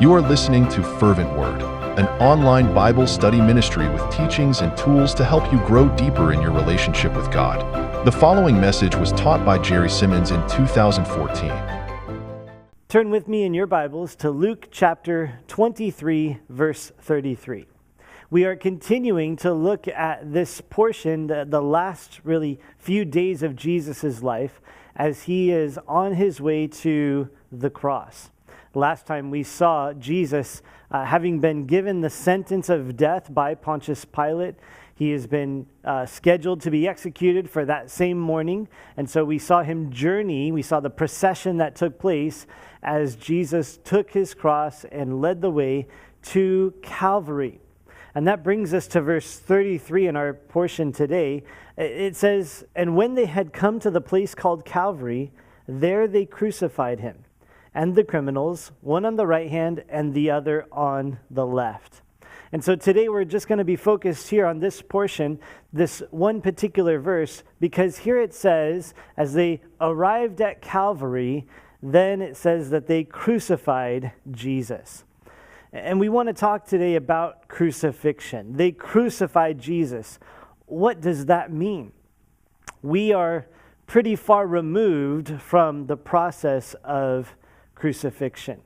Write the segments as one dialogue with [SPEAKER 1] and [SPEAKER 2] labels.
[SPEAKER 1] You are listening to Fervent Word, an online Bible study ministry with teachings and tools to help you grow deeper in your relationship with God. The following message was taught by B Simmons in 2014.
[SPEAKER 2] Turn with me in your Bibles to Luke chapter 23, verse 33. We are continuing to look at this portion, the last really few days of Jesus' life as he is on his way to the cross. Last time we saw Jesus having been given the sentence of death by Pontius Pilate. He has been scheduled to be executed for that same morning. And so we saw him journey. We saw the procession that took place as Jesus took his cross and led the way to Calvary. And that brings us to verse 33 in our portion today. It says, "And when they had come to the place called Calvary, there they crucified him, and the criminals, one on the right hand and the other on the left." And so today we're just going to be focused here on this portion, this one particular verse, because here it says, as they arrived at Calvary, then it says that they crucified Jesus. And we want to talk today about crucifixion. They crucified Jesus. What does that mean? We are pretty far removed from the process of crucifixion.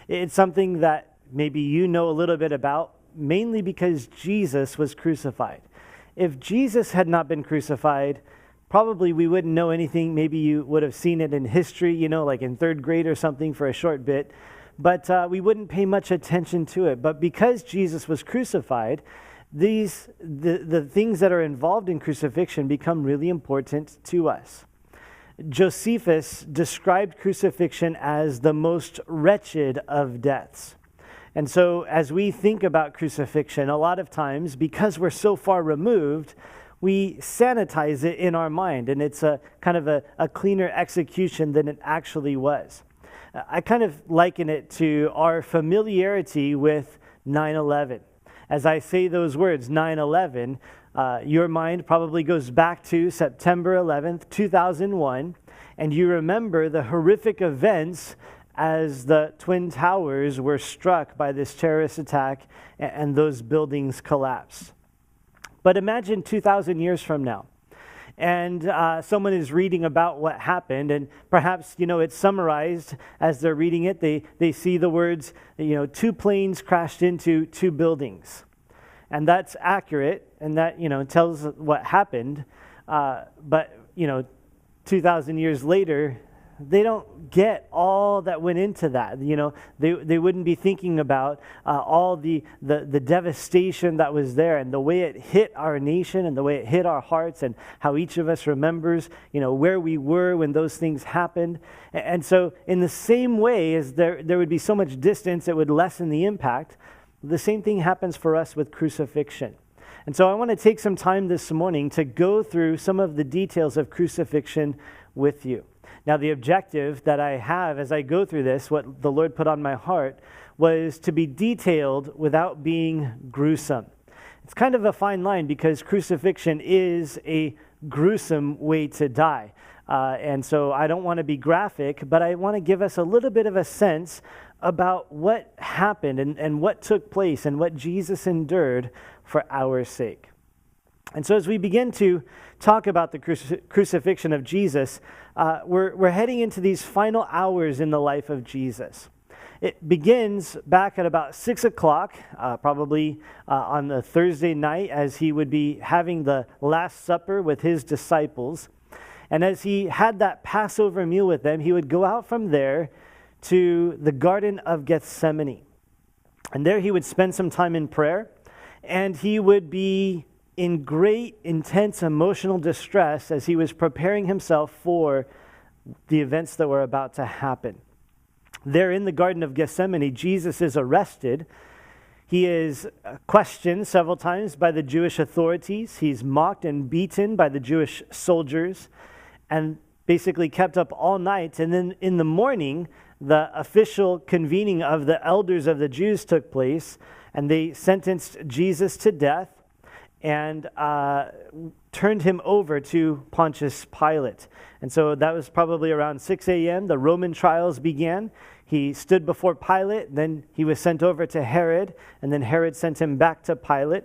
[SPEAKER 2] It's something that maybe you know a little bit about, mainly because Jesus was crucified. If Jesus had not been crucified, probably we wouldn't know anything. Maybe you would have seen it in history, like in third grade or something for a short bit. But we wouldn't pay much attention to it. But because Jesus was crucified, the things that are involved in crucifixion become really important to us. Josephus described crucifixion as the most wretched of deaths. And so as we think about crucifixion, a lot of times, because we're so far removed, we sanitize it in our mind, and it's a kind of a cleaner execution than it actually was. I kind of liken it to our familiarity with 9/11. As I say those words, 9/11, your mind probably goes back to September 11th, 2001, and you remember the horrific events as the Twin Towers were struck by this terrorist attack and those buildings collapsed. But imagine 2,000 years from now, and someone is reading about what happened, and perhaps, it's summarized as they're reading it. They see the words, 2 planes crashed into 2 buildings. And that's accurate, and that, tells what happened. But 2,000 years later, they don't get all that went into that. They wouldn't be thinking about all the devastation that was there and the way it hit our nation and the way it hit our hearts and how each of us remembers, where we were when those things happened. And so in the same way as there would be so much distance, it would lessen the impact. The same thing happens for us with crucifixion. And so I want to take some time this morning to go through some of the details of crucifixion with you. Now, the objective that I have as I go through this, what the Lord put on my heart, was to be detailed without being gruesome. It's kind of a fine line because crucifixion is a gruesome way to die. And so I don't want to be graphic, but I want to give us a little bit of a sense about what happened and what took place and what Jesus endured for our sake. And so as we begin to talk about the crucifixion of Jesus, we're heading into these final hours in the life of Jesus. It begins back at about 6 o'clock, probably on the Thursday night, as he would be having the Last Supper with his disciples. And as he had that Passover meal with them, he would go out from there to the Garden of Gethsemane. And there he would spend some time in prayer, and he would be in great, intense emotional distress as he was preparing himself for the events that were about to happen. There in the Garden of Gethsemane, Jesus is arrested. He is questioned several times by the Jewish authorities. He's mocked and beaten by the Jewish soldiers and basically kept up all night. And then in the morning, the official convening of the elders of the Jews took place, and they sentenced Jesus to death and turned him over to Pontius Pilate. And so that was probably around 6 a.m. The Roman trials began. He stood before Pilate, then he was sent over to Herod, and then Herod sent him back to Pilate.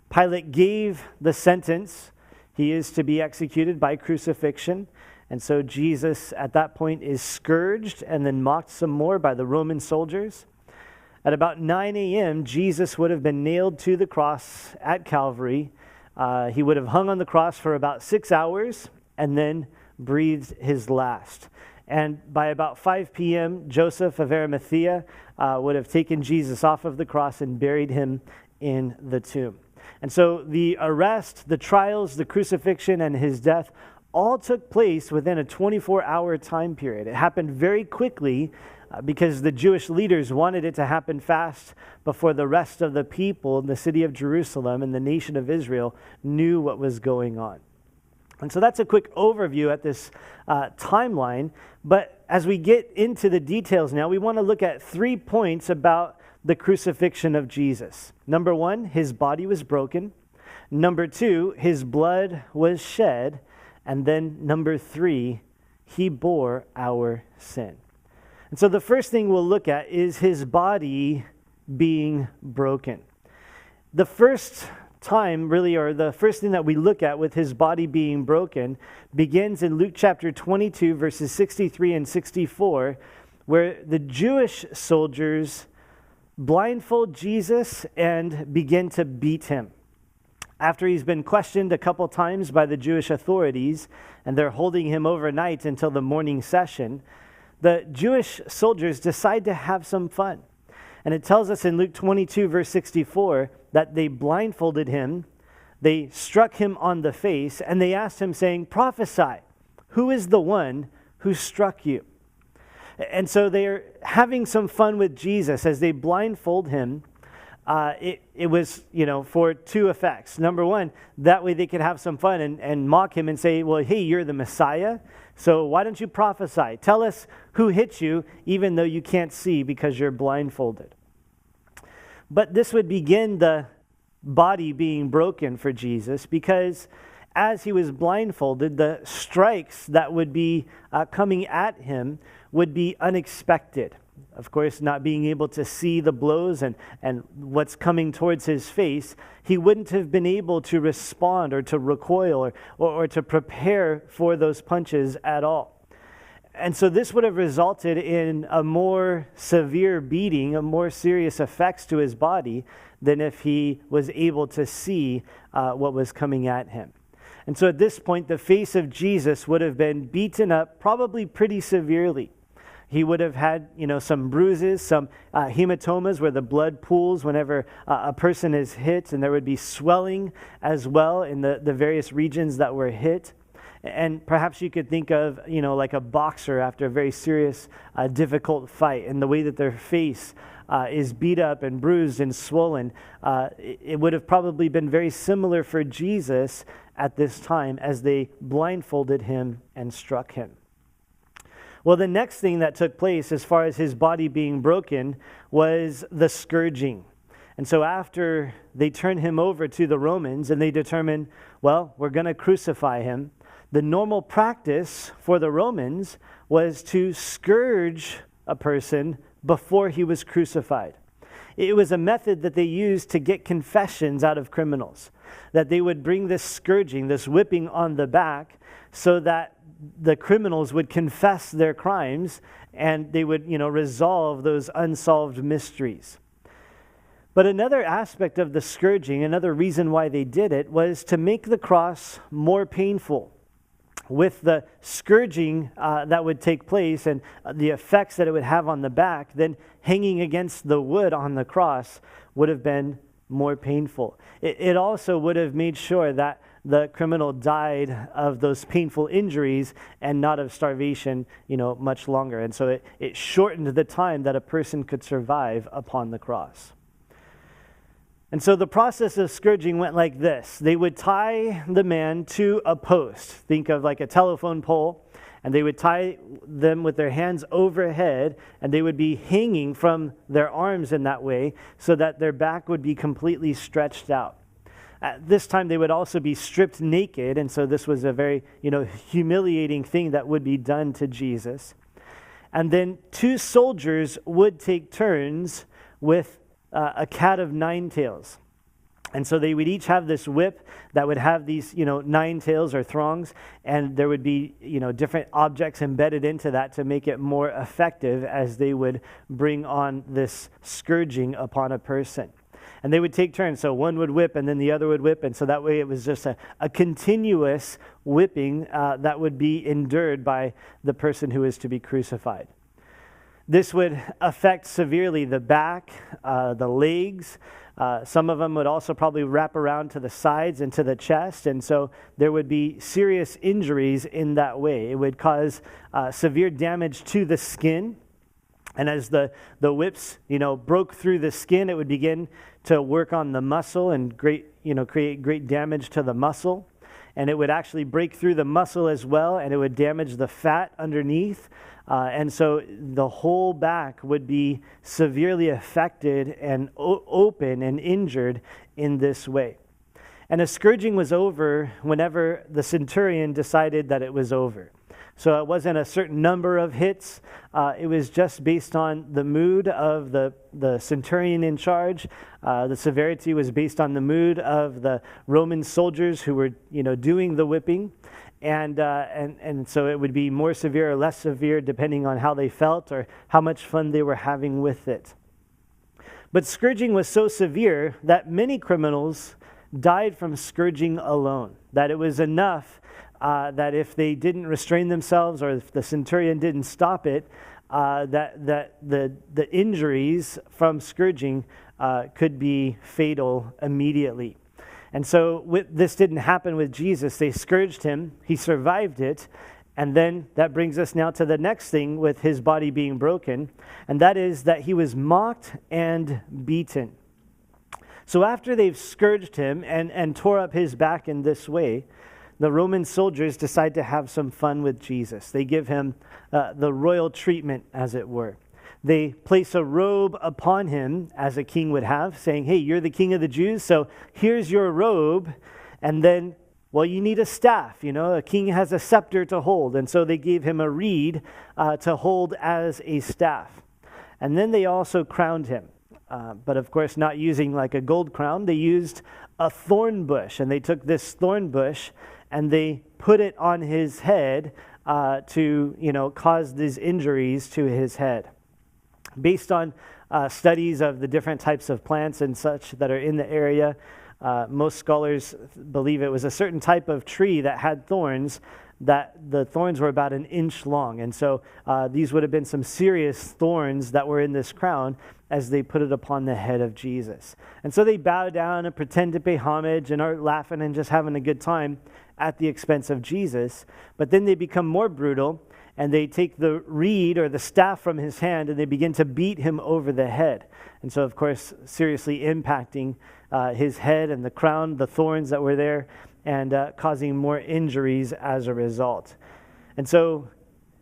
[SPEAKER 2] Pilate gave the sentence. He is to be executed by crucifixion. And so Jesus at that point is scourged and then mocked some more by the Roman soldiers. At about 9 a.m., Jesus would have been nailed to the cross at Calvary. He would have hung on the cross for about 6 hours and then breathed his last. And by about 5 p.m., Joseph of Arimathea would have taken Jesus off of the cross and buried him in the tomb. And so the arrest, the trials, the crucifixion, and his death all took place within a 24-hour time period. It happened very quickly because the Jewish leaders wanted it to happen fast before the rest of the people in the city of Jerusalem and the nation of Israel knew what was going on. And so that's a quick overview at this timeline. But as we get into the details now, we want to look at 3 points about the crucifixion of Jesus. Number 1, his body was broken. Number 2, his blood was shed. And then number 3, he bore our sin. And so the first thing we'll look at is his body being broken. The first time, really, or the first thing that we look at with his body being broken begins in Luke chapter 22, verses 63 and 64, where the Jewish soldiers blindfold Jesus and begin to beat him. After he's been questioned a couple times by the Jewish authorities, and they're holding him overnight until the morning session, the Jewish soldiers decide to have some fun. And it tells us in Luke 22, verse 64, that they blindfolded him, they struck him on the face, and they asked him, saying, "Prophesy, who is the one who struck you?" And so they're having some fun with Jesus as they blindfold him. It was, for 2 effects. Number 1, that way they could have some fun and mock him and say, well, hey, you're the Messiah, so why don't you prophesy? Tell us who hit you, even though you can't see because you're blindfolded. But this would begin the body being broken for Jesus, because as he was blindfolded, the strikes that would be coming at him would be unexpected. Of course, not being able to see the blows and what's coming towards his face, he wouldn't have been able to respond or to recoil or to prepare for those punches at all. And so this would have resulted in a more severe beating, a more serious effects to his body than if he was able to see what was coming at him. And so at this point, the face of Jesus would have been beaten up probably pretty severely. He would have had, some bruises, some hematomas where the blood pools whenever a person is hit, and there would be swelling as well in the various regions that were hit. And perhaps you could think of, like a boxer after a very serious, difficult fight, and the way that their face is beat up and bruised and swollen. It would have probably been very similar for Jesus at this time as they blindfolded him and struck him. Well, the next thing that took place as far as his body being broken was the scourging. And so after they turned him over to the Romans and they determined, well, we're going to crucify him, the normal practice for the Romans was to scourge a person before he was crucified. It was a method that they used to get confessions out of criminals, that they would bring this scourging, this whipping on the back, so that the criminals would confess their crimes and they would, resolve those unsolved mysteries. But another aspect of the scourging, another reason why they did it, was to make the cross more painful. With the scourging that would take place and the effects that it would have on the back, then hanging against the wood on the cross would have been more painful. It also would have made sure that the criminal died of those painful injuries and not of starvation, much longer. And so it shortened the time that a person could survive upon the cross. And so the process of scourging went like this. They would tie the man to a post. Think of like a telephone pole. And they would tie them with their hands overhead, and they would be hanging from their arms in that way so that their back would be completely stretched out. At this time, they would also be stripped naked, and so this was a very, humiliating thing that would be done to Jesus. And then 2 soldiers would take turns with a cat of 9 tails. And so they would each have this whip that would have these, 9 tails or thongs, and there would be, different objects embedded into that to make it more effective as they would bring on this scourging upon a person. And they would take turns, so one would whip and then the other would whip, and so that way it was just a continuous whipping that would be endured by the person who is to be crucified. This would affect severely the back, the legs. Some of them would also probably wrap around to the sides and to the chest, and so there would be serious injuries in that way. It would cause severe damage to the skin, and as the whips, broke through the skin, it would begin to work on the muscle and create great damage to the muscle, and it would actually break through the muscle as well, and it would damage the fat underneath. And so the whole back would be severely affected and open and injured in this way. And a scourging was over whenever the centurion decided that it was over. So it wasn't a certain number of hits. It was just based on the mood of the centurion in charge. The severity was based on the mood of the Roman soldiers who were, doing the whipping. And so it would be more severe or less severe depending on how they felt or how much fun they were having with it. But scourging was so severe that many criminals died from scourging alone, that it was enough that if they didn't restrain themselves or if the centurion didn't stop it, that the injuries from scourging could be fatal immediately. And so this didn't happen with Jesus. They scourged him. He survived it. And then that brings us now to the next thing with his body being broken, and that is that he was mocked and beaten. So after they've scourged him and tore up his back in this way, the Roman soldiers decide to have some fun with Jesus. They give him the royal treatment, as it were. They place a robe upon him, as a king would have, saying, hey, you're the king of the Jews, so here's your robe. And then, well, you need a staff. A king has a scepter to hold. And so they gave him a reed to hold as a staff. And then they also crowned him. But of course, not using like a gold crown. They used a thorn bush. And they took this thorn bush and they put it on his head to, cause these injuries to his head. Based on studies of the different types of plants and such that are in the area, most scholars believe it was a certain type of tree that had thorns, that the thorns were about 1 inch long. And so these would have been some serious thorns that were in this crown as they put it upon the head of Jesus. And so they bow down and pretend to pay homage and are laughing and just having a good time at the expense of Jesus. But then they become more brutal, and they take the reed or the staff from his hand and they begin to beat him over the head. And so, of course, seriously impacting his head and the crown, the thorns that were there, and causing more injuries as a result. And so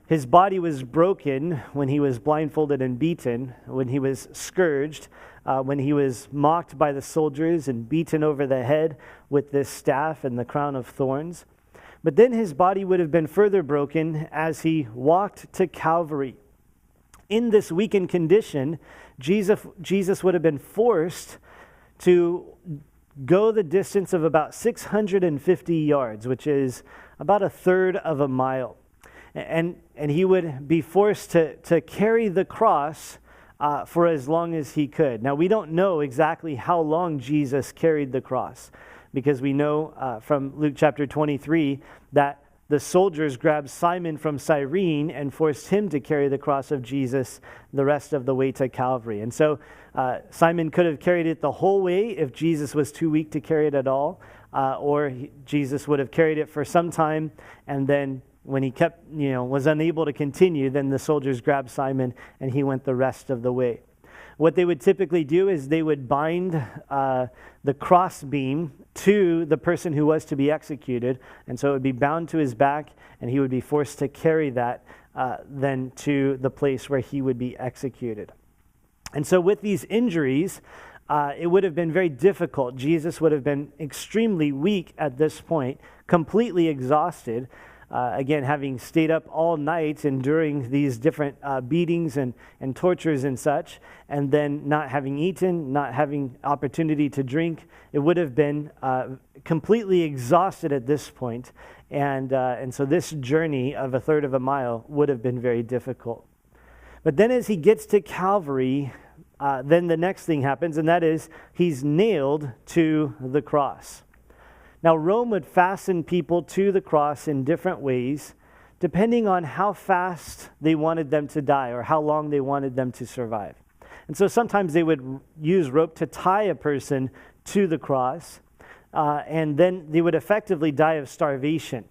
[SPEAKER 2] his body was broken when he was blindfolded and beaten, when he was scourged, when he was mocked by the soldiers and beaten over the head with this staff and the crown of thorns. But then his body would have been further broken as he walked to Calvary. In this weakened condition, Jesus would have been forced to go the distance of about 650 yards, which is about 1/3 of a mile. And he would be forced to carry the cross for as long as he could. Now, we don't know exactly how long Jesus carried the cross, because we know from Luke chapter 23 that the soldiers grabbed Simon from Cyrene and forced him to carry the cross of Jesus the rest of the way to Calvary. And so Simon could have carried it the whole way if Jesus was too weak to carry it at all, or Jesus would have carried it for some time, and then when he was unable to continue, then the soldiers grabbed Simon and he went the rest of the way. What they would typically do is they would bind the crossbeam to the person who was to be executed, and so it would be bound to his back, and he would be forced to carry that then to the place where he would be executed. And so with these injuries, it would have been very difficult. Jesus would have been extremely weak at this point, completely exhausted. again, having stayed up all night enduring these different beatings and tortures and such, and then not having eaten, not having opportunity to drink, it would have been completely exhausted at this point. And so this journey of a third of a mile would have been very difficult. But then as he gets to Calvary, then the next thing happens, and that is he's nailed to the cross. Now, Rome would fasten people to the cross in different ways, depending on how fast they wanted them to die or how long they wanted them to survive. And so sometimes they would use rope to tie a person to the cross, and then they would effectively die of starvation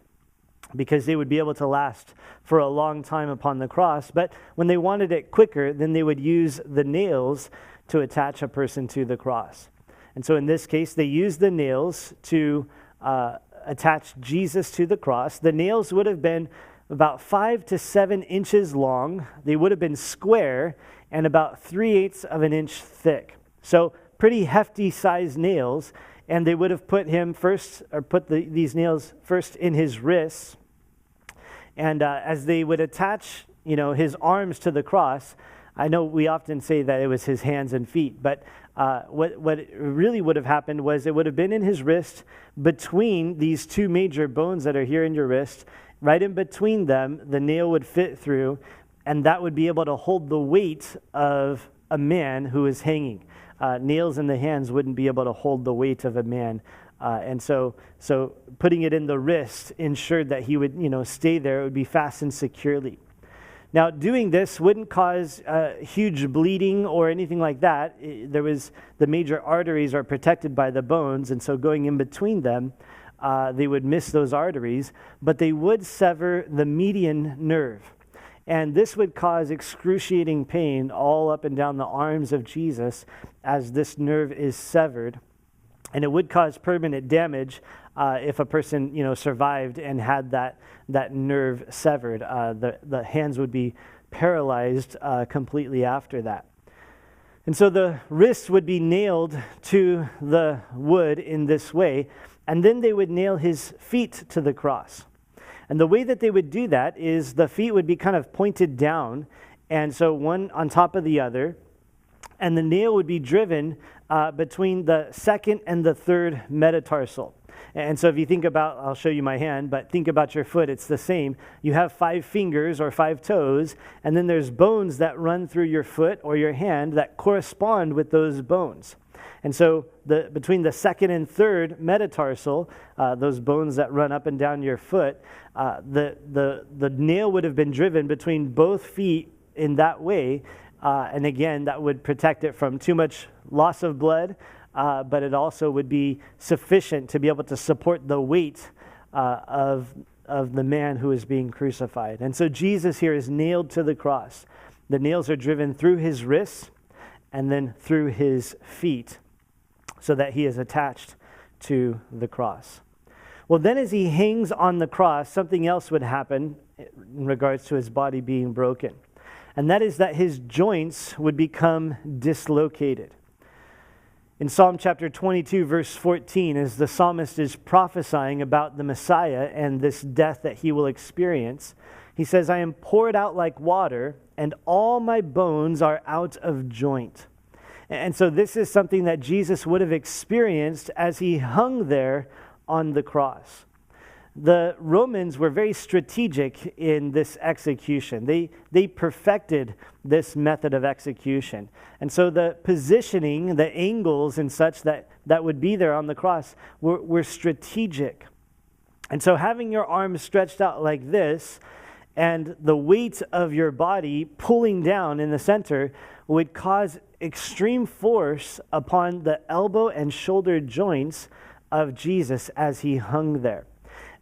[SPEAKER 2] because they would be able to last for a long time upon the cross. But when they wanted it quicker, then they would use the nails to attach a person to the cross. And so in this case, they used the nails to attach Jesus to the cross. The nails would have been about 5 to 7 inches long. They would have been square and about 3/8 of an inch thick. So pretty hefty sized nails. And they would have put him first, or put these nails first in his wrists. And as they would attach, his arms to the cross, I know we often say that it was his hands and feet, but what really would have happened was it would have been in his wrist between these two major bones that are here in your wrist. Right in between them, the nail would fit through, and that would be able to hold the weight of a man who is hanging. Nails in the hands wouldn't be able to hold the weight of a man. And so putting it in the wrist ensured that he would, stay there. It would be fastened securely. Now, doing this wouldn't cause huge bleeding or anything like that. The major arteries are protected by the bones, and so going in between them, they would miss those arteries, but they would sever the median nerve. And this would cause excruciating pain all up and down the arms of Jesus as this nerve is severed. And it would cause permanent damage if a person, survived and had that nerve severed. The hands would be paralyzed completely after that. And so the wrists would be nailed to the wood in this way, and then they would nail his feet to the cross. And the way that they would do that is the feet would be kind of pointed down, and so one on top of the other, and the nail would be driven between the second and the third metatarsal. And so if you think about, I'll show you my hand, but think about your foot, it's the same. You have 5 fingers or 5 toes, and then there's bones that run through your foot or your hand that correspond with those bones. And so between the second and third metatarsal, those bones that run up and down your foot, the nail would have been driven between both feet in that way. And again, that would protect it from too much loss of blood, but it also would be sufficient to be able to support the weight of the man who is being crucified. And so Jesus here is nailed to the cross. The nails are driven through his wrists and then through his feet, so that he is attached to the cross. Well, then as he hangs on the cross, something else would happen in regards to his body being broken. And that is that his joints would become dislocated. In Psalm chapter 22, verse 14, as the psalmist is prophesying about the Messiah and this death that he will experience, he says, "I am poured out like water, and all my bones are out of joint." And so this is something that Jesus would have experienced as he hung there on the cross. The Romans were very strategic in this execution. They perfected this method of execution. And so the positioning, the angles and such that would be there on the cross were strategic. And so having your arms stretched out like this and the weight of your body pulling down in the center would cause extreme force upon the elbow and shoulder joints of Jesus as he hung there.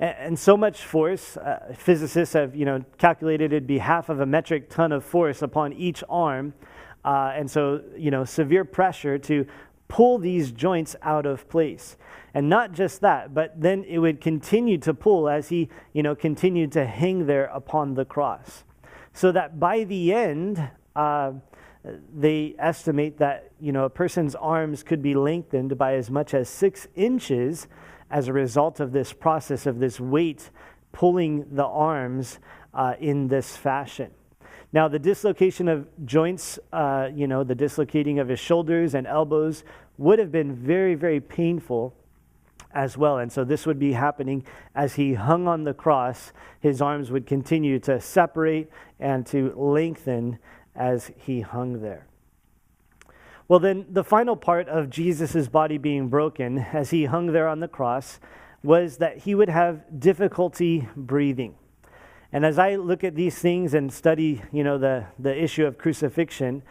[SPEAKER 2] And so much force, physicists have calculated it'd be half of a metric ton of force upon each arm. And so, severe pressure to pull these joints out of place. And not just that, but then it would continue to pull as he, continued to hang there upon the cross. So that by the end, they estimate that, a person's arms could be lengthened by as much as 6 inches as a result of this process of this weight pulling the arms in this fashion. Now, the dislocation of joints, the dislocating of his shoulders and elbows would have been very, very painful as well. And so this would be happening as he hung on the cross. His arms would continue to separate and to lengthen as he hung there. Well, then the final part of Jesus' body being broken as he hung there on the cross was that he would have difficulty breathing. And as I look at these things and study, the issue of crucifixion,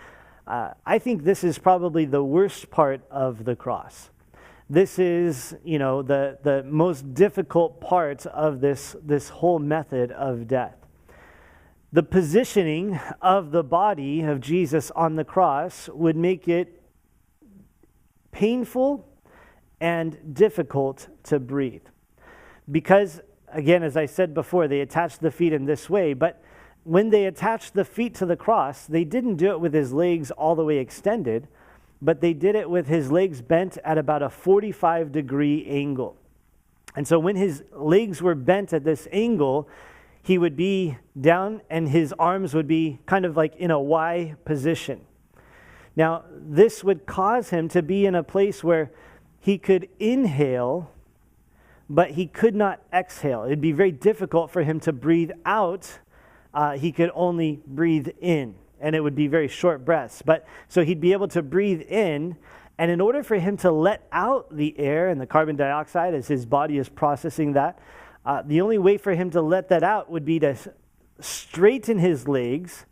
[SPEAKER 2] I think this is probably the worst part of the cross. This is, the most difficult part of this whole method of death. The positioning of the body of Jesus on the cross would make it painful and difficult to breathe. Because, again, as I said before, they attached the feet in this way, but when they attached the feet to the cross, they didn't do it with his legs all the way extended, but they did it with his legs bent at about a 45-degree angle. And so when his legs were bent at this angle, he would be down and his arms would be kind of like in a Y position. Now, this would cause him to be in a place where he could inhale, but he could not exhale. It'd be very difficult for him to breathe out. He could only breathe in, and it would be very short breaths. But so he'd be able to breathe in, and in order for him to let out the air and the carbon dioxide as his body is processing that, the only way for him to let that out would be to straighten his legs,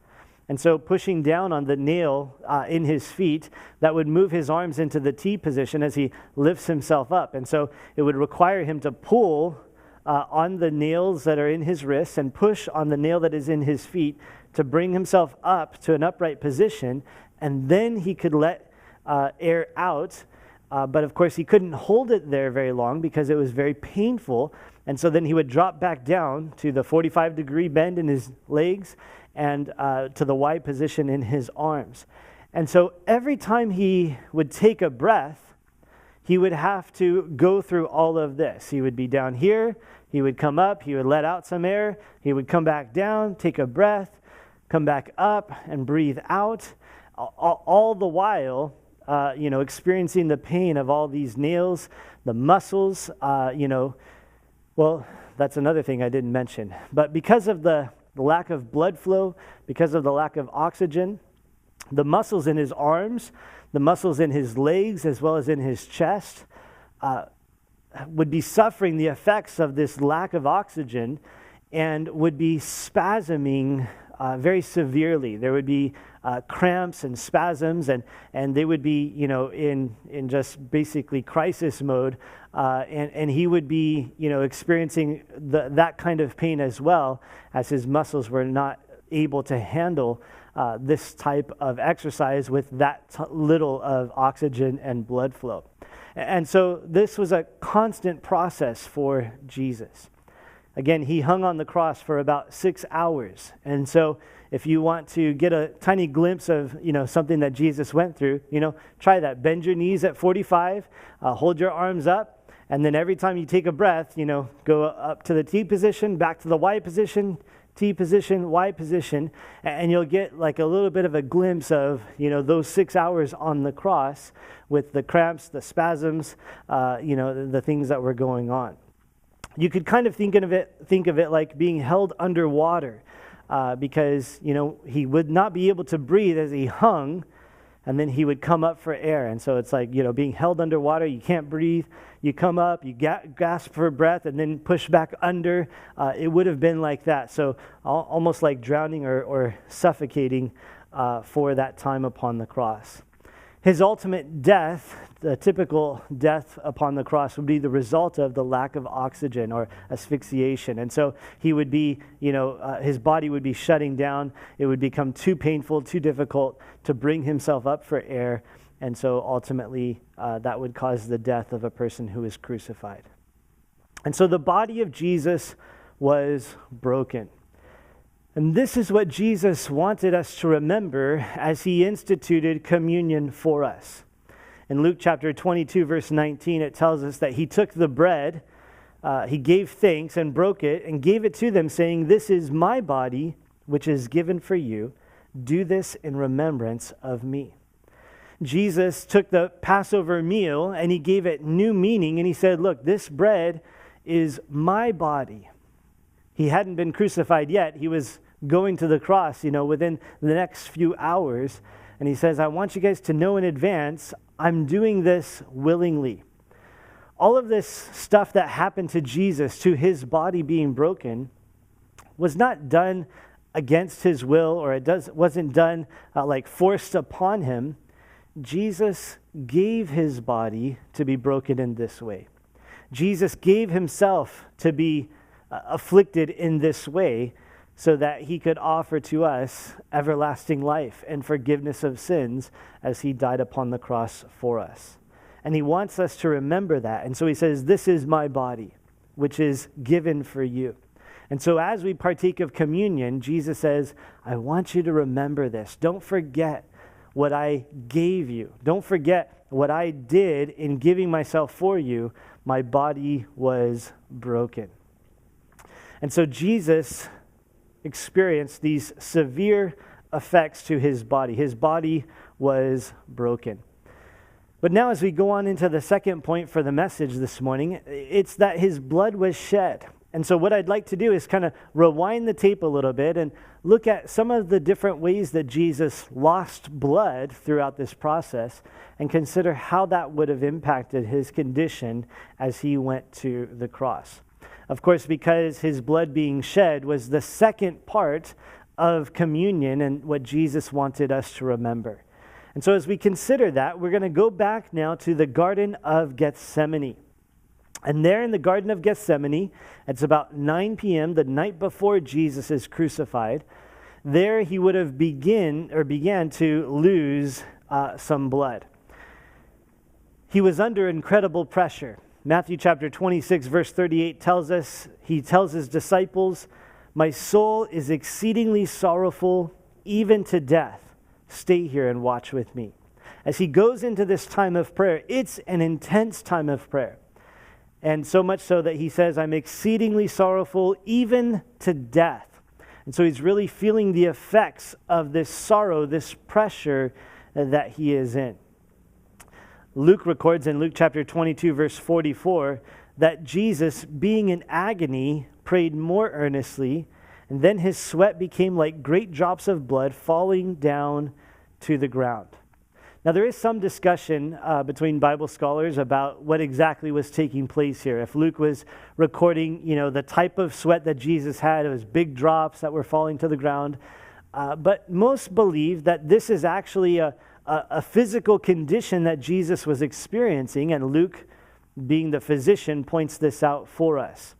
[SPEAKER 2] and so pushing down on the nail in his feet, that would move his arms into the T position as he lifts himself up. And so it would require him to pull on the nails that are in his wrists and push on the nail that is in his feet to bring himself up to an upright position, and then he could let air out. But of course, he couldn't hold it there very long because it was very painful. And so then he would drop back down to the 45-degree bend in his legs and to the Y position in his arms. And so every time he would take a breath, he would have to go through all of this. He would be down here, he would come up, he would let out some air, he would come back down, take a breath, come back up and breathe out, all the while, experiencing the pain of all these nails, the muscles, well, that's another thing I didn't mention. But because of the lack of blood flow, because of the lack of oxygen, the muscles in his arms, the muscles in his legs, as well as in his chest, would be suffering the effects of this lack of oxygen and would be spasming very severely. There would be cramps and spasms, and they would be, in just basically crisis mode, and he would be, experiencing that kind of pain as well, as his muscles were not able to handle this type of exercise with that little of oxygen and blood flow. And so this was a constant process for Jesus. Again, he hung on the cross for about 6 hours. And so if you want to get a tiny glimpse of, something that Jesus went through, try that. Bend your knees at 45, hold your arms up, and then every time you take a breath, go up to the T position, back to the Y position, T position, Y position, and you'll get like a little bit of a glimpse of, those 6 hours on the cross with the cramps, the spasms, the things that were going on. You could kind of think of it like being held underwater, because, he would not be able to breathe as he hung, and then he would come up for air. And so it's like, being held underwater, you can't breathe, you come up, you gasp for breath, and then push back under. It would have been like that. So almost like drowning or suffocating for that time upon the cross. His ultimate death, the typical death upon the cross, would be the result of the lack of oxygen or asphyxiation. And so he would be, his body would be shutting down. It would become too painful, too difficult to bring himself up for air. And so ultimately, that would cause the death of a person who is crucified. And so the body of Jesus was broken. And this is what Jesus wanted us to remember as he instituted communion for us. In Luke chapter 22, verse 19, it tells us that he took the bread, he gave thanks and broke it and gave it to them, saying, "This is my body, which is given for you. Do this in remembrance of me." Jesus took the Passover meal and he gave it new meaning, and he said, look, this bread is my body. He hadn't been crucified yet. He was going to the cross, within the next few hours. And he says, I want you guys to know in advance, I'm doing this willingly. All of this stuff that happened to Jesus, to his body being broken, was not done against his will, or wasn't done forced upon him. Jesus gave his body to be broken in this way. Jesus gave himself to be afflicted in this way so that he could offer to us everlasting life and forgiveness of sins as he died upon the cross for us. And he wants us to remember that. And so he says, this is my body, which is given for you. And so as we partake of communion, Jesus says, I want you to remember this. Don't forget what I gave you. Don't forget what I did in giving myself for you. My body was broken. And so Jesus experienced these severe effects to his body. His body was broken. But now as we go on into the second point for the message this morning, it's that his blood was shed. And so what I'd like to do is kind of rewind the tape a little bit and look at some of the different ways that Jesus lost blood throughout this process and consider how that would have impacted his condition as he went to the cross. Of course, because his blood being shed was the second part of communion and what Jesus wanted us to remember. And so as we consider that, we're going to go back now to the Garden of Gethsemane. And there in the Garden of Gethsemane, it's about 9 p.m., the night before Jesus is crucified. There he would have began to lose some blood. He was under incredible pressure. Matthew chapter 26, verse 38 tells us, he tells his disciples, my soul is exceedingly sorrowful, even to death. Stay here and watch with me. As he goes into this time of prayer, it's an intense time of prayer. And so much so that he says, I'm exceedingly sorrowful, even to death. And so he's really feeling the effects of this sorrow, this pressure that he is in. Luke records in Luke chapter 22, verse 44, that Jesus, being in agony, prayed more earnestly, and then his sweat became like great drops of blood falling down to the ground. Now, there is some discussion between Bible scholars about what exactly was taking place here. If Luke was recording, the type of sweat that Jesus had, it was big drops that were falling to the ground. But most believe that this is actually a physical condition that Jesus was experiencing, and Luke, being the physician, points this out for us.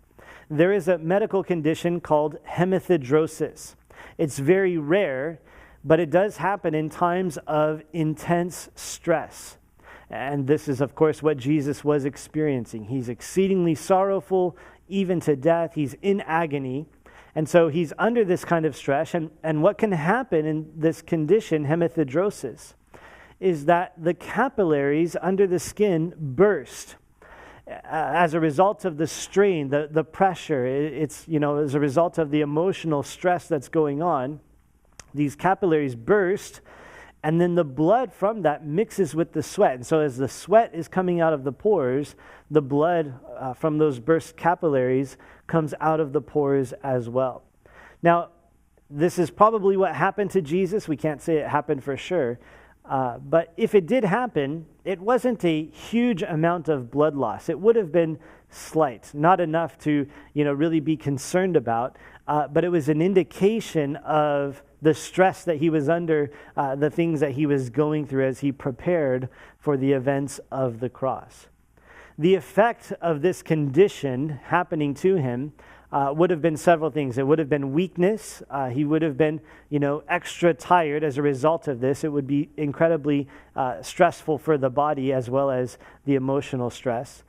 [SPEAKER 2] There is a medical condition called hemithidrosis. It's very rare, but it does happen in times of intense stress. And this is, of course, what Jesus was experiencing. He's exceedingly sorrowful, even to death. He's in agony. And so he's under this kind of stress. And what can happen in this condition, hemithidrosis, is that the capillaries under the skin burst as a result of the strain, the pressure. It's, as a result of the emotional stress that's going on. These capillaries burst, and then the blood from that mixes with the sweat. And so as the sweat is coming out of the pores, the blood from those burst capillaries comes out of the pores as well. Now, this is probably what happened to Jesus. We can't say it happened for sure. But if it did happen, it wasn't a huge amount of blood loss. It would have been slight, not enough to, really be concerned about. But it was an indication of the stress that he was under, the things that he was going through as he prepared for the events of the cross. The effect of this condition happening to him would have been several things. It would have been weakness. He would have been, extra tired as a result of this. It would be incredibly stressful for the body as well as the emotional stress.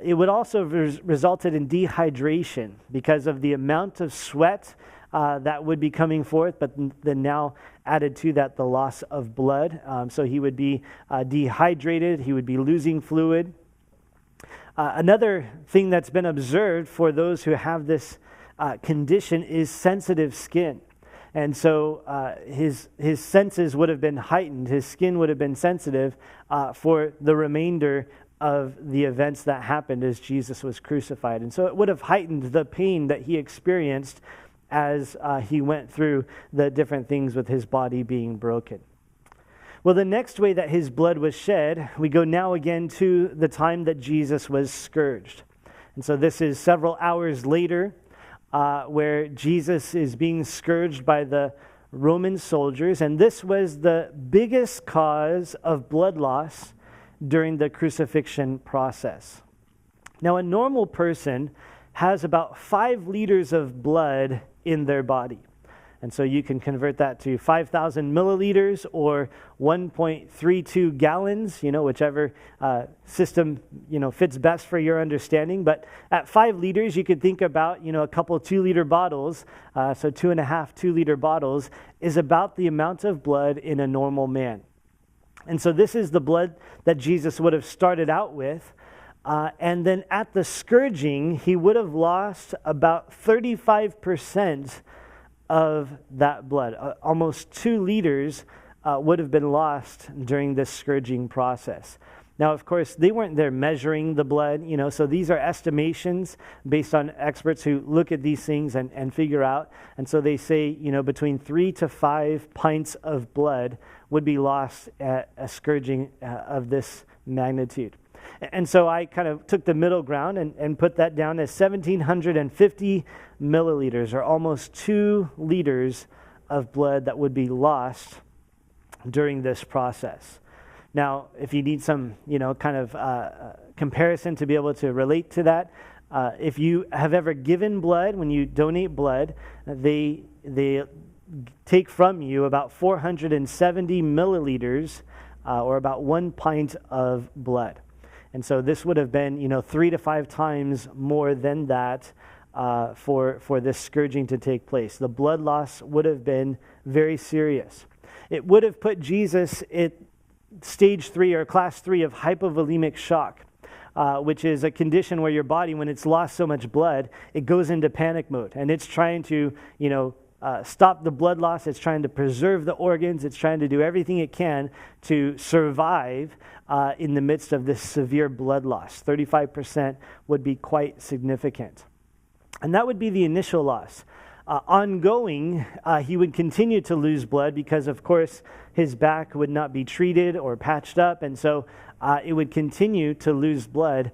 [SPEAKER 2] It would also have resulted in dehydration because of the amount of sweat that would be coming forth, but then now added to that the loss of blood. So he would be dehydrated. He would be losing fluid. Another thing that's been observed for those who have this condition is sensitive skin. And so his senses would have been heightened. His skin would have been sensitive for the remainder of the events that happened as Jesus was crucified. And so it would have heightened the pain that he experienced as he went through the different things with his body being broken. Well, the next way that his blood was shed, we go now again to the time that Jesus was scourged. And so this is several hours later, where Jesus is being scourged by the Roman soldiers. And this was the biggest cause of blood loss during the crucifixion process. Now, a normal person has about 5 liters of blood in their body. And so you can convert that to 5,000 milliliters or 1.32 gallons, whichever system, fits best for your understanding. But at 5 liters, you could think about, a couple 2-liter bottles. So 2.5 2-liter bottles is about the amount of blood in a normal man. And so this is the blood that Jesus would have started out with. And then at the scourging, he would have lost about 35% of that blood. Almost 2 liters would have been lost during this scourging process. Now, of course, they weren't there measuring the blood, so these are estimations based on experts who look at these things and figure out. And so they say, between 3 to 5 pints of blood would be lost at a scourging of this magnitude. And so I kind of took the middle ground and put that down as 1,750 milliliters, or almost 2 liters of blood that would be lost during this process. Now, if you need some, comparison to be able to relate to that, if you have ever given blood, when you donate blood, they take from you about 470 milliliters, or about 1 pint of blood. And so this would have been, 3 to 5 times more than that for this scourging to take place. The blood loss would have been very serious. It would have put Jesus at stage 3 or class 3 of hypovolemic shock, which is a condition where your body, when it's lost so much blood, it goes into panic mode. And it's trying to, stop the blood loss. It's trying to preserve the organs. It's trying to do everything it can to survive in the midst of this severe blood loss. 35% would be quite significant. And that would be the initial loss. Ongoing, he would continue to lose blood because, of course, his back would not be treated or patched up. And so it would continue to lose blood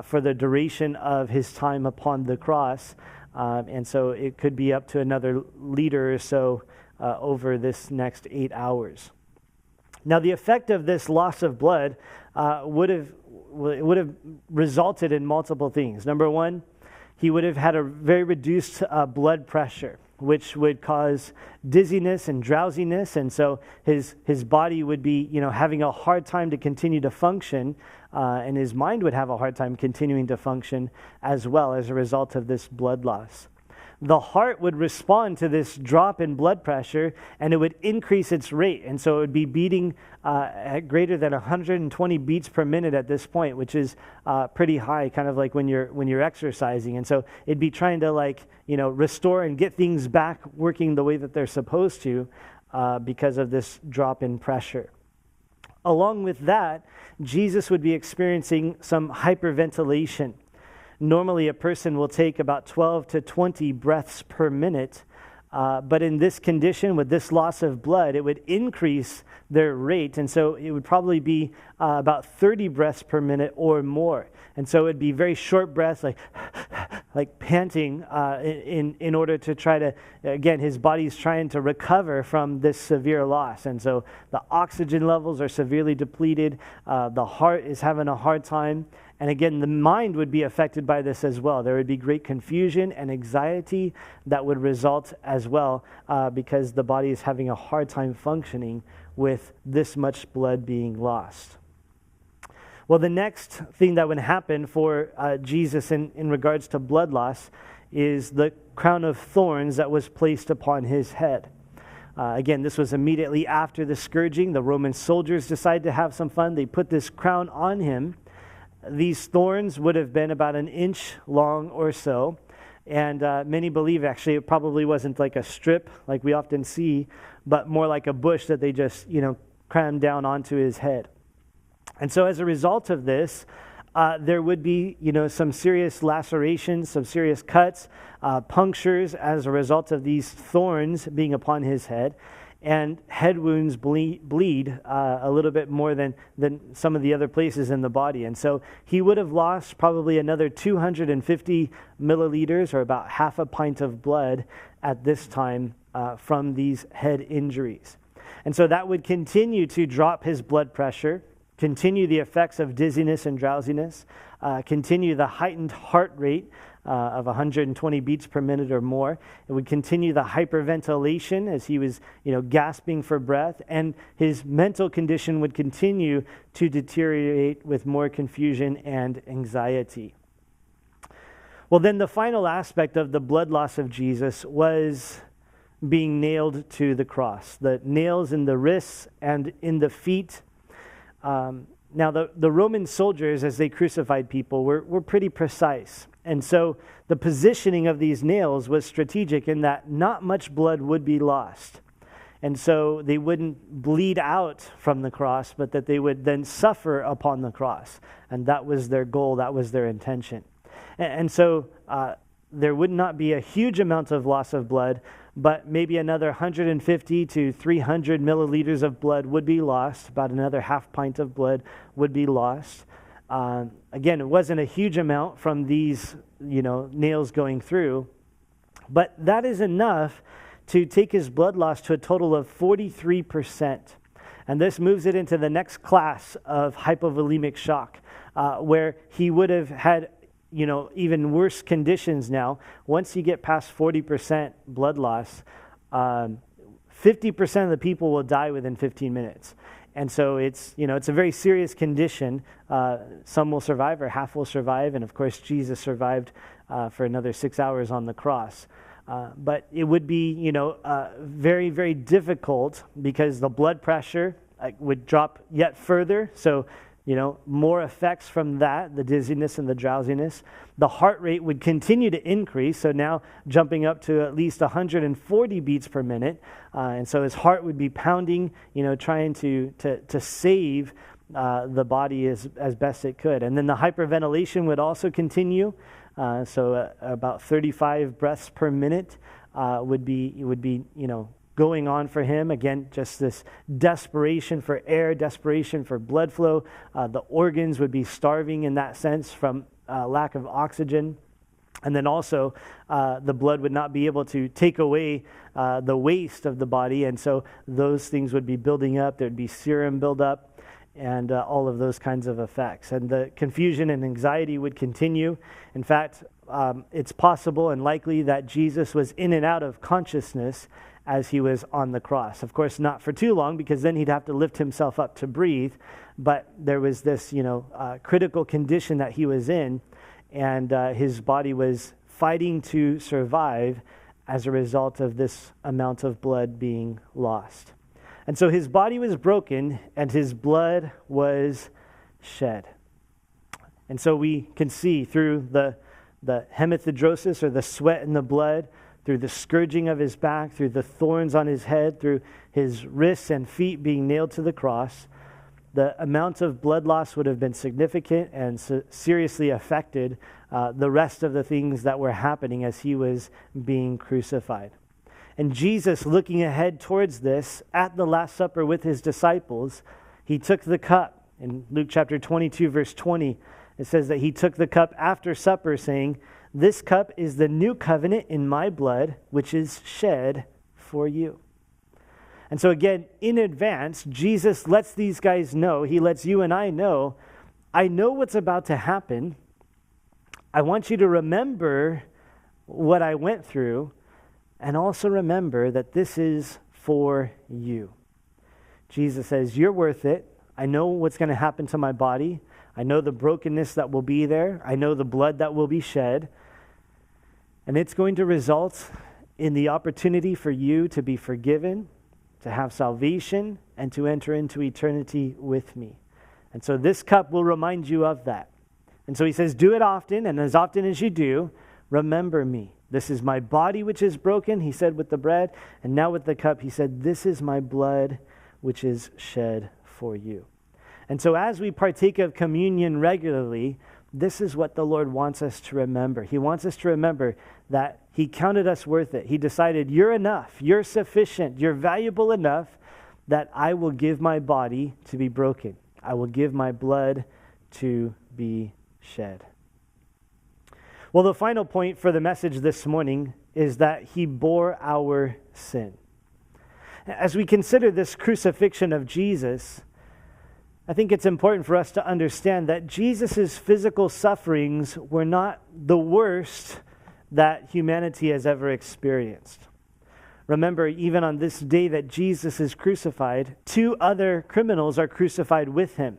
[SPEAKER 2] for the duration of his time upon the cross. And so it could be up to another liter or so over this next 8 hours. Now, the effect of this loss of blood would have resulted in multiple things. Number one, he would have had a very reduced blood pressure, which would cause dizziness and drowsiness, and so his body would be, having a hard time to continue to function, and his mind would have a hard time continuing to function as well as a result of this blood loss. The heart would respond to this drop in blood pressure, and it would increase its rate, and so it would be beating at greater than 120 beats per minute at this point, which is pretty high, kind of like when you're exercising. And so it'd be trying to restore and get things back working the way that they're supposed to because of this drop in pressure. Along with that, Jesus would be experiencing some hyperventilation. Normally, a person will take about 12 to 20 breaths per minute, but in this condition, with this loss of blood, it would increase their rate, and so it would probably be about 30 breaths per minute or more. And so it would be very short breaths, like panting, in order to try to, again, his body's trying to recover from this severe loss. And so the oxygen levels are severely depleted, the heart is having a hard time, and again, the mind would be affected by this as well. There would be great confusion and anxiety that would result as well because the body is having a hard time functioning with this much blood being lost. Well, the next thing that would happen for Jesus in regards to blood loss is the crown of thorns that was placed upon his head. Again, this was immediately after the scourging. The Roman soldiers decided to have some fun. They put this crown on him. These thorns would have been about an inch long or so. And many believe actually it probably wasn't like a strip like we often see, but more like a bush that they just, crammed down onto his head. And so as a result of this, there would be, some serious lacerations, some serious cuts, punctures as a result of these thorns being upon his head. And head wounds bleed a little bit more than some of the other places in the body. And so he would have lost probably another 250 milliliters, or about half a pint of blood at this time from these head injuries. And so that would continue to drop his blood pressure, continue the effects of dizziness and drowsiness, continue the heightened heart rate of 120 beats per minute or more. It would continue the hyperventilation as he was, gasping for breath, and his mental condition would continue to deteriorate with more confusion and anxiety. Well, then the final aspect of the blood loss of Jesus was being nailed to the cross. The nails in the wrists and in the feet. Now, the Roman soldiers, as they crucified people, were pretty precise. And so the positioning of these nails was strategic in that not much blood would be lost. And so they wouldn't bleed out from the cross, but that they would then suffer upon the cross. And that was their goal, that was their intention. And so there would not be a huge amount of loss of blood, but maybe another 150 to 300 milliliters of blood would be lost. About another half pint of blood would be lost. Again, it wasn't a huge amount from these, nails going through, but that is enough to take his blood loss to a total of 43%. And this moves it into the next class of hypovolemic shock, where he would have had, even worse conditions now. Once you get past 40% blood loss, 50% of the people will die within 15 minutes. And so it's a very serious condition. Some will survive, or half will survive. And of course, Jesus survived for another 6 hours on the cross. But it would be, very, very difficult because the blood pressure would drop yet further. So, more effects from that, the dizziness and the drowsiness. The heart rate would continue to increase, so now jumping up to at least 140 beats per minute. And so his heart would be pounding, trying to save the body as best it could. And then the hyperventilation would also continue. So about 35 breaths per minute would be going on for him. Again, just this desperation for air, desperation for blood flow. The organs would be starving in that sense from lack of oxygen. And then also the blood would not be able to take away the waste of the body. And so those things would be building up. There'd be serum buildup and all of those kinds of effects. And the confusion and anxiety would continue. In fact, it's possible and likely that Jesus was in and out of consciousness as he was on the cross. Of course, not for too long, because then he'd have to lift himself up to breathe. But there was this, critical condition that he was in, and his body was fighting to survive as a result of this amount of blood being lost. And so his body was broken, and his blood was shed. And so we can see through the hematoidrosis, or the sweat in the blood, through the scourging of his back, through the thorns on his head, through his wrists and feet being nailed to the cross, the amount of blood loss would have been significant and seriously affected the rest of the things that were happening as he was being crucified. And Jesus, looking ahead towards this, at the Last Supper with his disciples, he took the cup. In Luke chapter 22, verse 20, it says that he took the cup after supper, saying, "This cup is the new covenant in my blood, which is shed for you." And so again, in advance, Jesus lets these guys know, he lets you and I know what's about to happen. I want you to remember what I went through, and also remember that this is for you. Jesus says, you're worth it. I know what's going to happen to my body. I know the brokenness that will be there. I know the blood that will be shed. And it's going to result in the opportunity for you to be forgiven, to have salvation, and to enter into eternity with me. And so this cup will remind you of that. And so he says, do it often, and as often as you do, remember me. This is my body which is broken, he said with the bread, and now with the cup, he said, this is my blood which is shed for you. And so as we partake of communion regularly, this is what the Lord wants us to remember. He wants us to remember that he counted us worth it. He decided, you're enough, you're sufficient, you're valuable enough that I will give my body to be broken. I will give my blood to be shed. Well, the final point for the message this morning is that he bore our sin. As we consider this crucifixion of Jesus, I think it's important for us to understand that Jesus' physical sufferings were not the worst that humanity has ever experienced. Remember, even on this day that Jesus is crucified, 2 other criminals are crucified with him.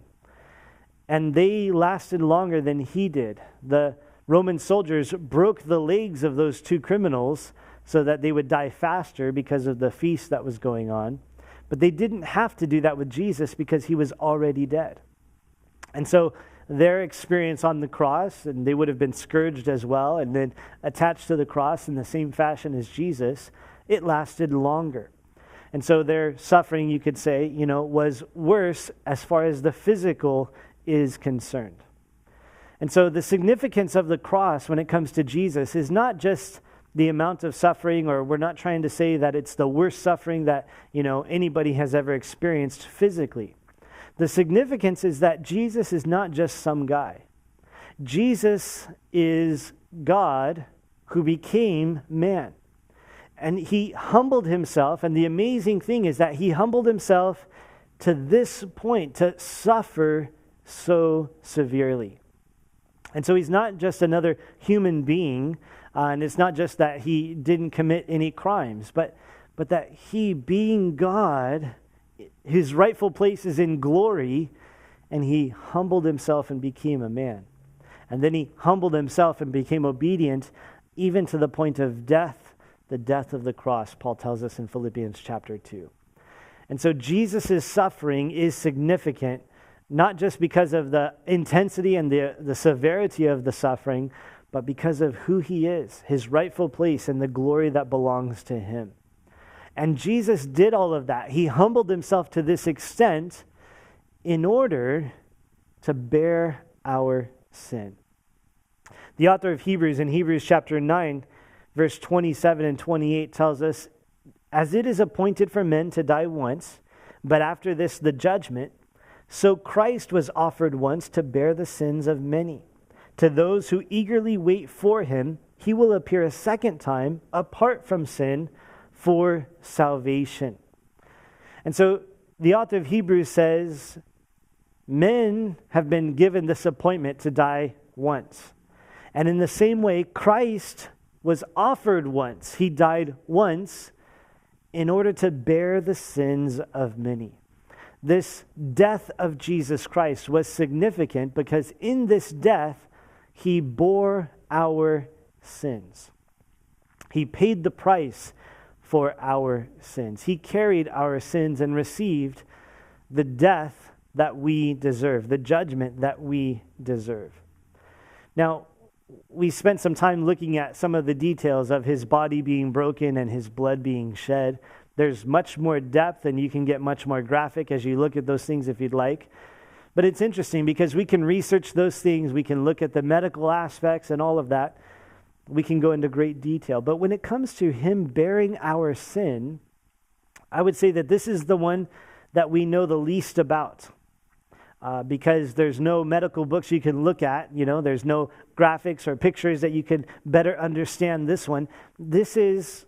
[SPEAKER 2] And they lasted longer than he did. The Roman soldiers broke the legs of those 2 criminals so that they would die faster because of the feast that was going on. But they didn't have to do that with Jesus because he was already dead. And so their experience on the cross, and they would have been scourged as well, and then attached to the cross in the same fashion as Jesus, it lasted longer. And so their suffering, you could say, was worse as far as the physical is concerned. And so the significance of the cross when it comes to Jesus is not just the amount of suffering, or we're not trying to say that it's the worst suffering that, anybody has ever experienced physically. The significance is that Jesus is not just some guy. Jesus is God who became man. And he humbled himself, and the amazing thing is that he humbled himself to this point, to suffer so severely. And so he's not just another human being, and it's not just that he didn't commit any crimes, but that he, being God, his rightful place is in glory, and he humbled himself and became a man. And then he humbled himself and became obedient even to the point of death, the death of the cross, Paul tells us in Philippians chapter 2. And so Jesus' suffering is significant, not just because of the intensity and the severity of the suffering, but because of who he is, his rightful place and the glory that belongs to him. And Jesus did all of that. He humbled himself to this extent in order to bear our sin. The author of Hebrews, in Hebrews chapter 9, verse 27 and 28 tells us, as it is appointed for men to die once, but after this the judgment, so Christ was offered once to bear the sins of many. To those who eagerly wait for him, he will appear a second time apart from sin for salvation. And so the author of Hebrews says, men have been given this appointment to die once. And in the same way, Christ was offered once. He died once in order to bear the sins of many. This death of Jesus Christ was significant because in this death, he bore our sins. He paid the price for our sins. He carried our sins and received the death that we deserve, the judgment that we deserve. Now, we spent some time looking at some of the details of his body being broken and his blood being shed. There's much more depth, and you can get much more graphic as you look at those things if you'd like. But it's interesting because we can research those things. We can look at the medical aspects and all of that. We can go into great detail. But when it comes to him bearing our sin, I would say that this is the one that we know the least about. Because there's no medical books you can look at. There's no graphics or pictures that you can better understand this one. This is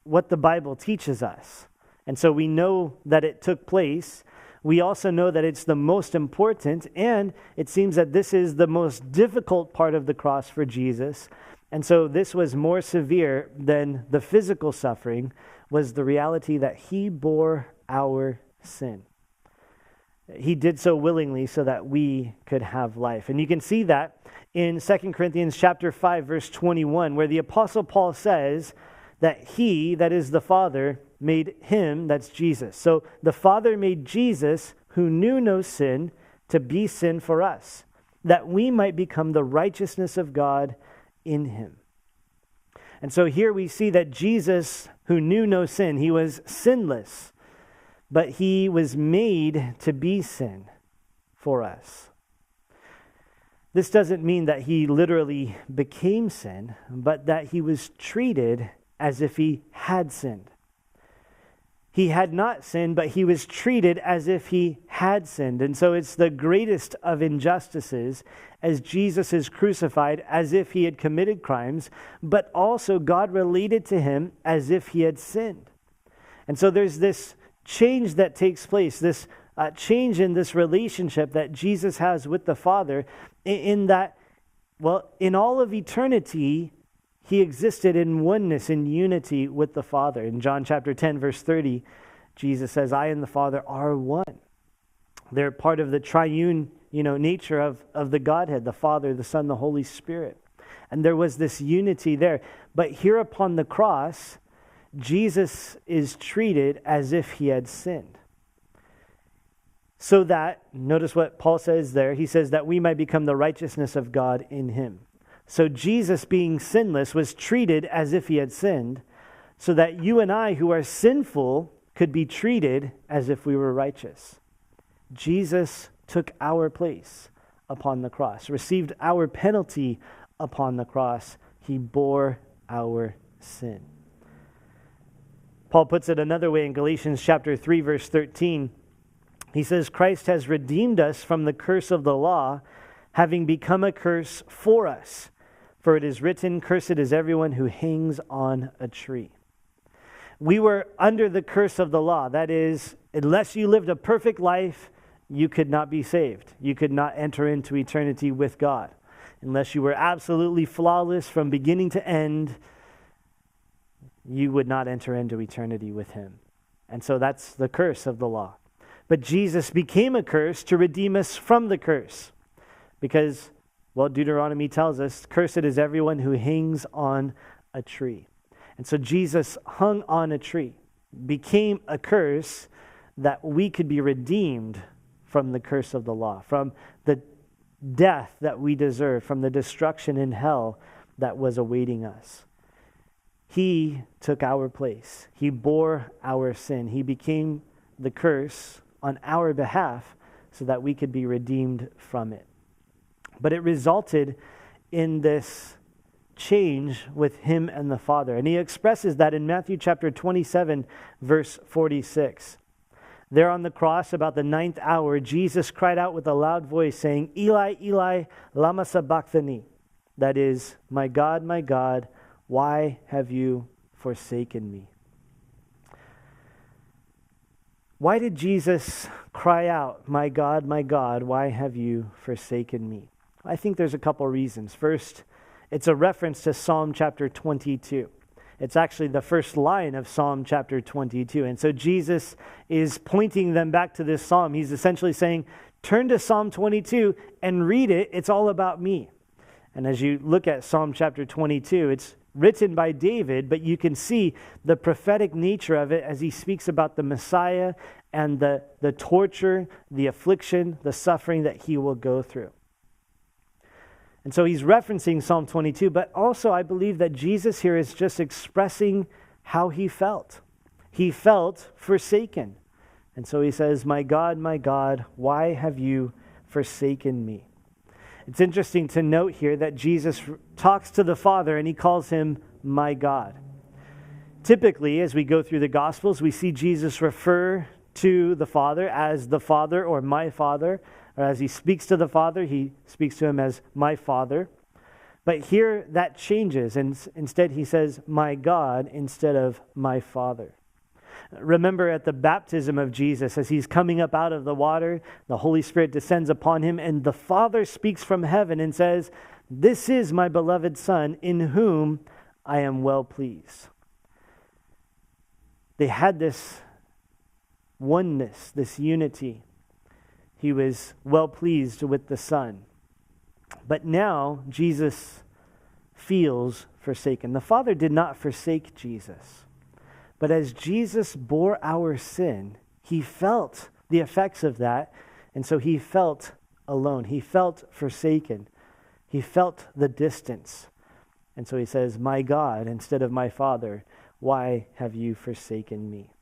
[SPEAKER 2] what the Bible teaches us. And so we know that it took place. We also know that it's the most important, and it seems that this is the most difficult part of the cross for Jesus. And so this was more severe than the physical suffering, was the reality that he bore our sin. He did so willingly so that we could have life. And you can see that in 2 Corinthians chapter 5, verse 21, where the Apostle Paul says that he, that is the Father, made him, that's Jesus. So the Father made Jesus, who knew no sin, to be sin for us, that we might become the righteousness of God in him. And so here we see that Jesus, who knew no sin, he was sinless, but he was made to be sin for us. This doesn't mean that he literally became sin, but that he was treated as if he had sinned. He had not sinned, but he was treated as if he had sinned. And so it's the greatest of injustices as Jesus is crucified as if he had committed crimes, but also God related to him as if he had sinned. And so there's this change that takes place, this change in this relationship that Jesus has with the Father, in that, well, in all of eternity, he existed in oneness, in unity with the Father. In John chapter 10, verse 30, Jesus says, I and the Father are one. They're part of the triune, nature of the Godhead, the Father, the Son, the Holy Spirit. And there was this unity there. But here upon the cross, Jesus is treated as if he had sinned. So that, notice what Paul says there, he says that we might become the righteousness of God in him. So Jesus, being sinless, was treated as if he had sinned, so that you and I, who are sinful, could be treated as if we were righteous. Jesus took our place upon the cross, received our penalty upon the cross. He bore our sin. Paul puts it another way in Galatians chapter 3, verse 13. He says, Christ has redeemed us from the curse of the law, having become a curse for us. For it is written, cursed is everyone who hangs on a tree. We were under the curse of the law. That is, unless you lived a perfect life, you could not be saved. You could not enter into eternity with God. Unless you were absolutely flawless from beginning to end, you would not enter into eternity with him. And so that's the curse of the law. But Jesus became a curse to redeem us from the curse. Because, well, Deuteronomy tells us, cursed is everyone who hangs on a tree. And so Jesus hung on a tree, became a curse that we could be redeemed from the curse of the law, from the death that we deserve, from the destruction in hell that was awaiting us. He took our place. He bore our sin. He became the curse on our behalf so that we could be redeemed from it. But it resulted in this change with him and the Father. And he expresses that in Matthew chapter 27, verse 46. There on the cross, about the 9th hour, Jesus cried out with a loud voice, saying, Eli, Eli, lama sabachthani. That is, my God, why have you forsaken me? Why did Jesus cry out, my God, why have you forsaken me? I think there's a couple reasons. First, it's a reference to Psalm chapter 22. It's actually the first line of Psalm chapter 22. And so Jesus is pointing them back to this psalm. He's essentially saying, turn to Psalm 22 and read it. It's all about me. And as you look at Psalm chapter 22, it's written by David, but you can see the prophetic nature of it as he speaks about the Messiah and the torture, the affliction, the suffering that he will go through. And so he's referencing Psalm 22, but also I believe that Jesus here is just expressing how he felt. He felt forsaken. And so he says, my God, why have you forsaken me? It's interesting to note here that Jesus talks to the Father and he calls him my God. Typically, as we go through the Gospels, we see Jesus refer to the Father as the Father or my Father. Or as he speaks to the Father, he speaks to him as my Father. But here that changes, and instead he says, my God, instead of my Father. Remember at the baptism of Jesus, as he's coming up out of the water, the Holy Spirit descends upon him, and the Father speaks from heaven and says, this is my beloved Son, in whom I am well pleased. They had this oneness, this unity. He was well pleased with the Son. But now Jesus feels forsaken. The Father did not forsake Jesus. But as Jesus bore our sin, he felt the effects of that, and so he felt alone. He felt forsaken. He felt the distance. And so he says, my God, instead of my Father, why have you forsaken me?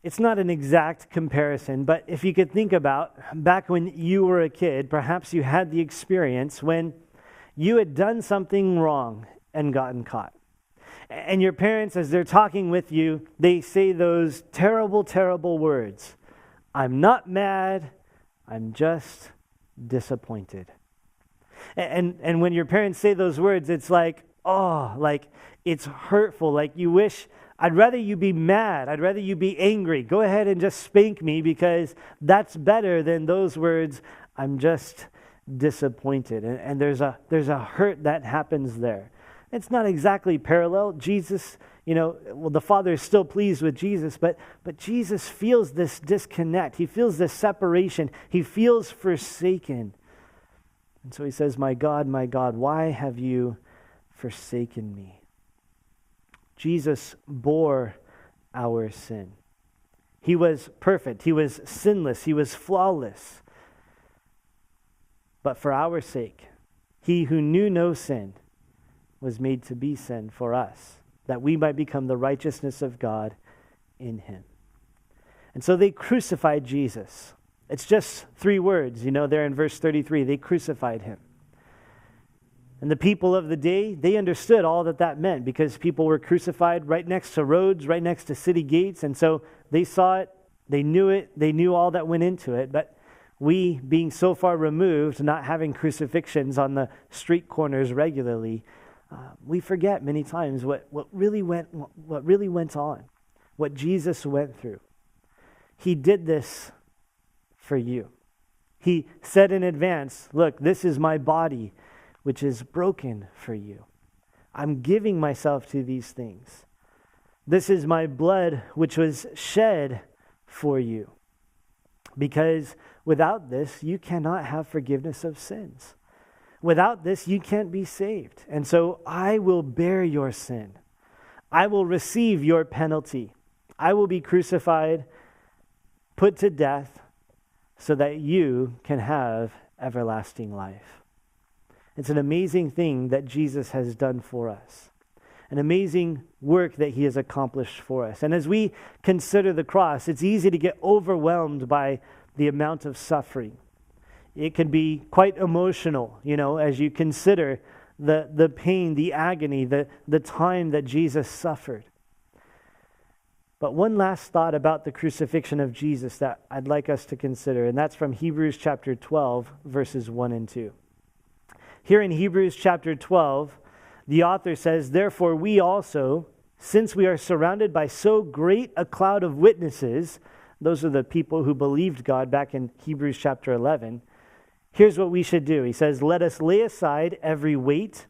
[SPEAKER 2] It's not an exact comparison, but if you could think about back when you were a kid, perhaps you had the experience when you had done something wrong and gotten caught. And your parents, as they're talking with you, they say those terrible, terrible words. I'm not mad, I'm just disappointed. And when your parents say those words, it's like, oh, like it's hurtful. Like you wish, I'd rather you be mad. I'd rather you be angry. Go ahead and just spank me because that's better than those words, I'm just disappointed. And there's a hurt that happens there. It's not exactly parallel. Jesus, the Father is still pleased with Jesus, but Jesus feels this disconnect. He feels this separation. He feels forsaken. And so he says, my God, why have you forsaken me? Jesus bore our sin. He was perfect. He was sinless. He was flawless. But for our sake, he who knew no sin was made to be sin for us, that we might become the righteousness of God in him. And so they crucified Jesus. It's just 3 words, there in verse 33. They crucified him. And the people of the day, they understood all that meant because people were crucified right next to roads, right next to city gates. And so they saw it, they knew all that went into it. But we, being so far removed, not having crucifixions on the street corners regularly, we forget many times what really went on, what Jesus went through. He did this for you. He said in advance, look, this is my body, which is broken for you. I'm giving myself to these things. This is my blood, which was shed for you. Because without this, you cannot have forgiveness of sins. Without this, you can't be saved. And so I will bear your sin. I will receive your penalty. I will be crucified, put to death, so that you can have everlasting life. It's an amazing thing that Jesus has done for us. An amazing work that he has accomplished for us. And as we consider the cross, it's easy to get overwhelmed by the amount of suffering. It can be quite emotional, as you consider the pain, the agony, the time that Jesus suffered. But one last thought about the crucifixion of Jesus that I'd like us to consider, and that's from Hebrews chapter 12, verses 1 and 2. Here in Hebrews chapter 12, the author says, therefore we also, since we are surrounded by so great a cloud of witnesses, those are the people who believed God back in Hebrews chapter 11, here's what we should do. He says, let us lay aside every weight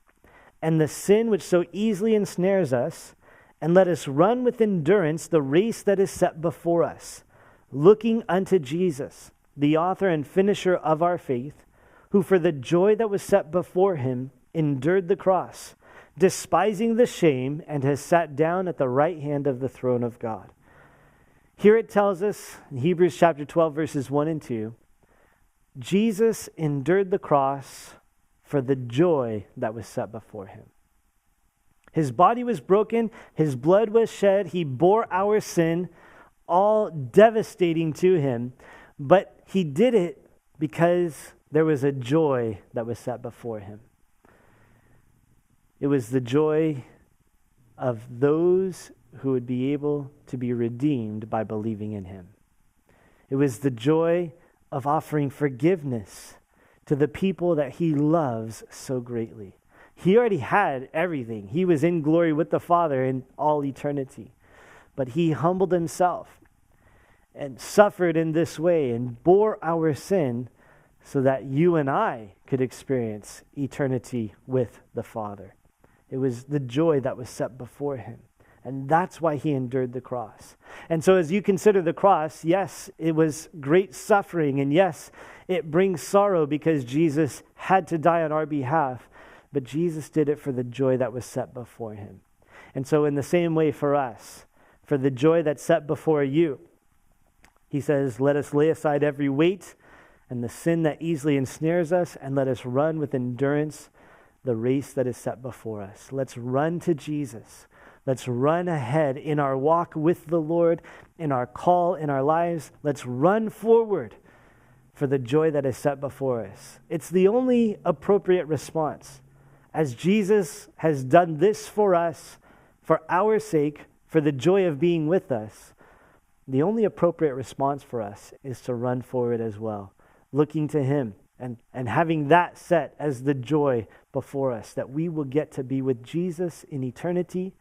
[SPEAKER 2] and the sin which so easily ensnares us, and let us run with endurance the race that is set before us, looking unto Jesus, the author and finisher of our faith, who for the joy that was set before him endured the cross, despising the shame, and has sat down at the right hand of the throne of God. Here it tells us in Hebrews chapter 12, verses 1 and 2, Jesus endured the cross for the joy that was set before him. His body was broken, his blood was shed, he bore our sin, all devastating to him, but he did it because there was a joy that was set before him. It was the joy of those who would be able to be redeemed by believing in him. It was the joy of offering forgiveness to the people that he loves so greatly. He already had everything. He was in glory with the Father in all eternity. But he humbled himself and suffered in this way and bore our sin so that you and I could experience eternity with the Father. It was the joy that was set before him. And that's why he endured the cross. And so as you consider the cross, yes, it was great suffering. And yes, it brings sorrow because Jesus had to die on our behalf. But Jesus did it for the joy that was set before him. And so in the same way for us, for the joy that's set before you, he says, let us lay aside every weight and the sin that easily ensnares us, and let us run with endurance the race that is set before us. Let's run to Jesus. Let's run ahead in our walk with the Lord, in our call, in our lives. Let's run forward for the joy that is set before us. It's the only appropriate response. As Jesus has done this for us, for our sake, for the joy of being with us, the only appropriate response for us is to run forward as well, looking to him and having that set as the joy before us, that we will get to be with Jesus in eternity.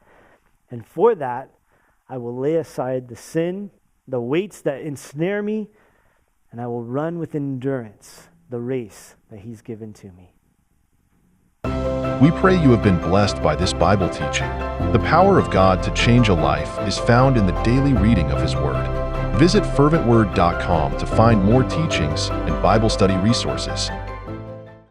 [SPEAKER 2] And for that, I will lay aside the sin, the weights that ensnare me, and I will run with endurance the race that he's given to me.
[SPEAKER 1] We pray you have been blessed by this Bible teaching. The power of God to change a life is found in the daily reading of his word. Visit ferventword.com to find more teachings and Bible study resources.